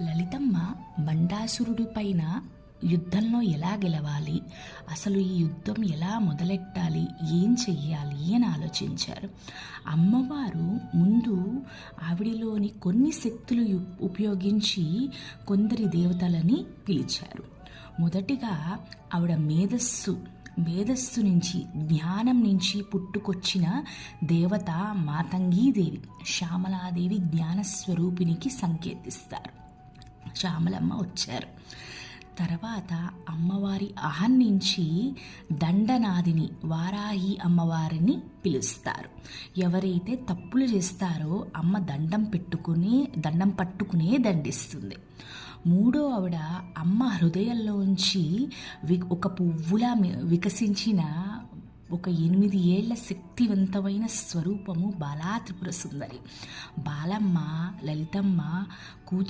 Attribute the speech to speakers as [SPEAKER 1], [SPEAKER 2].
[SPEAKER 1] లలితమ్మ బండాసురుడి పైన యుద్ధంలో ఎలా గెలవాలి, అసలు ఈ యుద్ధం ఎలా మొదలెట్టాలి, ఏం చెయ్యాలి అని ఆలోచించారు. అమ్మవారు ముందు ఆవిడిలోని కొన్ని శక్తులు ఉపయోగించి కొందరి దేవతలని పిలిచారు. మొదటిగా ఆవిడ మేధస్సు నుంచి, జ్ఞానం నుంచి పుట్టుకొచ్చిన దేవత మాతంగీదేవి, శ్యామలాదేవి జ్ఞానస్వరూపినికి సంకేతిస్తారు. శ్యామలమ్మ వచ్చారు. తర్వాత అమ్మవారి అహం నుంచి దండనాదిని, వారాహి అమ్మవారిని పిలుస్తారు. ఎవరైతే తప్పులు చేస్తారో అమ్మ దండం పట్టుకునే దండిస్తుంది. మూడో ఆవిడ అమ్మ హృదయంలోంచి ఒక పువ్వులా వికసించిన ఒక 8 ఏళ్ల శక్తివంతమైన స్వరూపము బాలా త్రిపుర సుందరి. బాలమ్మ లలితమ్మ కూతురు